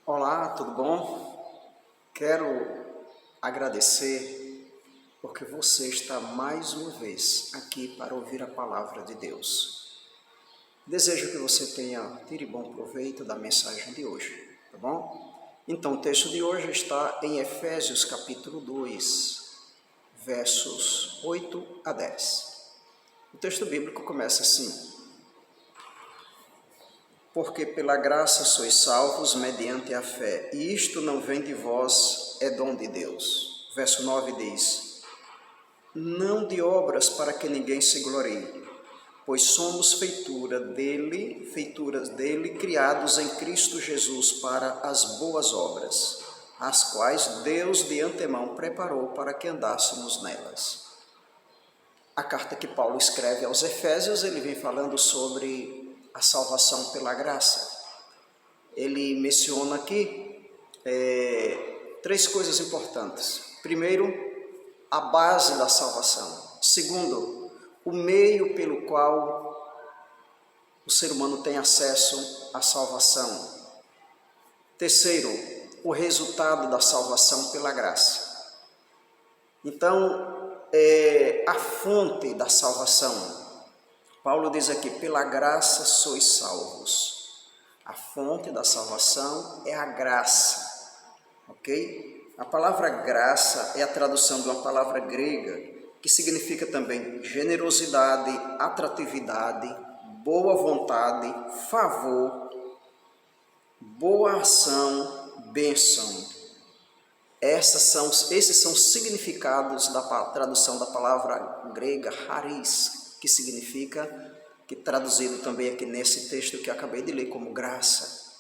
Olá, tudo bom? Quero agradecer porque você está mais uma vez aqui para ouvir a palavra de Deus. Desejo que você tire bom proveito da mensagem de hoje, tá bom? Então, o texto de hoje está em Efésios capítulo 2, versos 8 a 10. O texto bíblico começa assim: Porque pela graça sois salvos mediante a fé, e isto não vem de vós, é dom de Deus. Verso 9 diz: Não de obras para que ninguém se glorie, pois somos feituras dele, criados em Cristo Jesus para as boas obras, as quais Deus de antemão preparou para que andássemos nelas. A carta que Paulo escreve aos Efésios, ele vem falando sobre a salvação pela graça. Ele menciona aqui três coisas importantes. Primeiro, a base da salvação. Segundo, o meio pelo qual o ser humano tem acesso à salvação. Terceiro, o resultado da salvação pela graça. Então, a fonte da salvação. Paulo diz aqui: pela graça sois salvos. A fonte da salvação é a graça, ok? A palavra graça é a tradução de uma palavra grega que significa também generosidade, atratividade, boa vontade, favor, boa ação, bênção. Esses são significados da tradução da palavra grega charis, que significa, que traduzido também aqui nesse texto que acabei de ler como graça.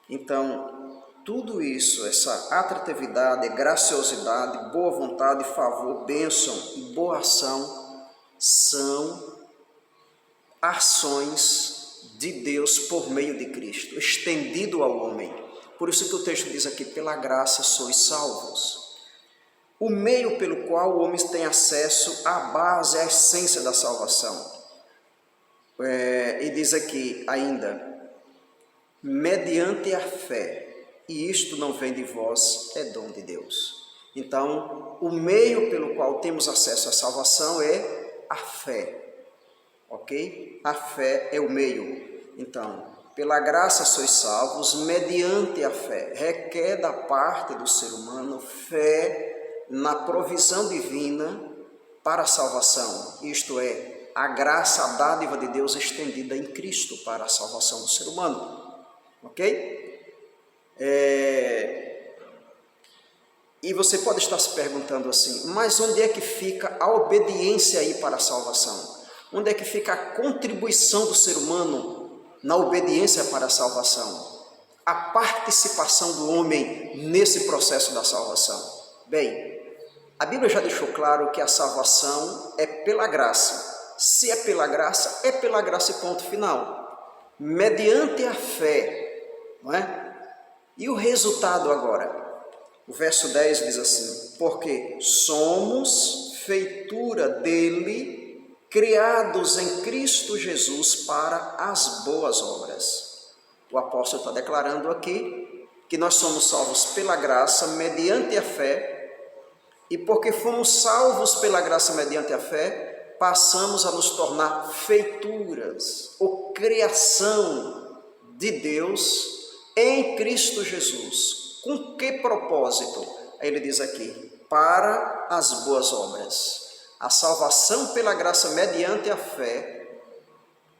Então, tudo isso, essa atratividade, graciosidade, boa vontade, favor, bênção e boa ação, são ações de Deus por meio de Cristo, estendido ao homem. Por isso que o texto diz aqui: pela graça sois salvos. O meio pelo qual o homem tem acesso à base, à essência da salvação. E diz aqui ainda: mediante a fé, e isto não vem de vós, é dom de Deus. Então, o meio pelo qual temos acesso à salvação é a fé, ok? A fé é o meio. Então, pela graça sois salvos, mediante a fé. Requer da parte do ser humano fé na provisão divina para a salvação, isto é, a graça, a dádiva de Deus estendida em Cristo para a salvação do ser humano, ok? E você pode estar se perguntando assim: mas onde é que fica a obediência aí para a salvação? Onde é que fica a contribuição do ser humano na obediência para a salvação? A participação do homem nesse processo da salvação? Bem, a Bíblia já deixou claro que a salvação é pela graça. Se é pela graça e ponto final. Mediante a fé, não é? E o resultado agora? O verso 10 diz assim: porque somos feitura dele, criados em Cristo Jesus para as boas obras. O apóstolo está declarando aqui que nós somos salvos pela graça, mediante a fé. E porque fomos salvos pela graça mediante a fé, passamos a nos tornar feituras, ou criação de Deus em Cristo Jesus. Com que propósito? Ele diz aqui: para as boas obras. A salvação pela graça mediante a fé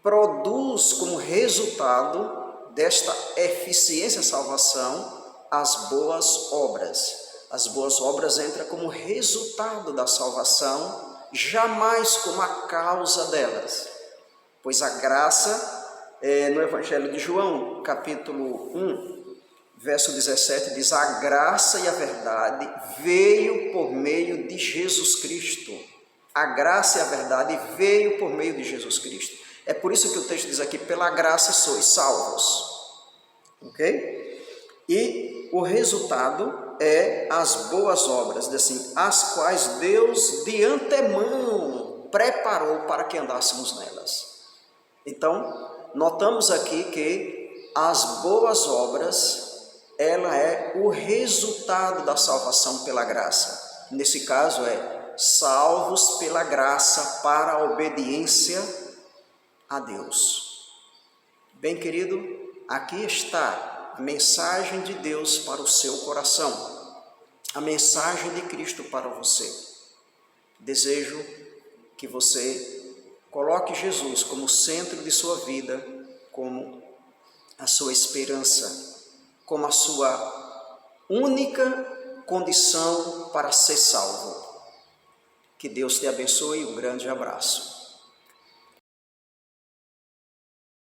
produz como resultado desta eficiência salvação as boas obras. As boas obras entram como resultado da salvação, jamais como a causa delas. Pois a graça, no Evangelho de João, capítulo 1, verso 17, diz: a graça e a verdade veio por meio de Jesus Cristo. A graça e a verdade veio por meio de Jesus Cristo. É por isso que o texto diz aqui: pela graça sois salvos. Ok? E o resultado é as boas obras, diz assim: as quais Deus de antemão preparou para que andássemos nelas. Então, notamos aqui que as boas obras, ela o resultado da salvação pela graça. Nesse caso salvos pela graça para a obediência a Deus. Bem, querido, aqui está a mensagem de Deus para o seu coração, a mensagem de Cristo para você. Desejo que você coloque Jesus como centro de sua vida, como a sua esperança, como a sua única condição para ser salvo. Que Deus te abençoe e um grande abraço.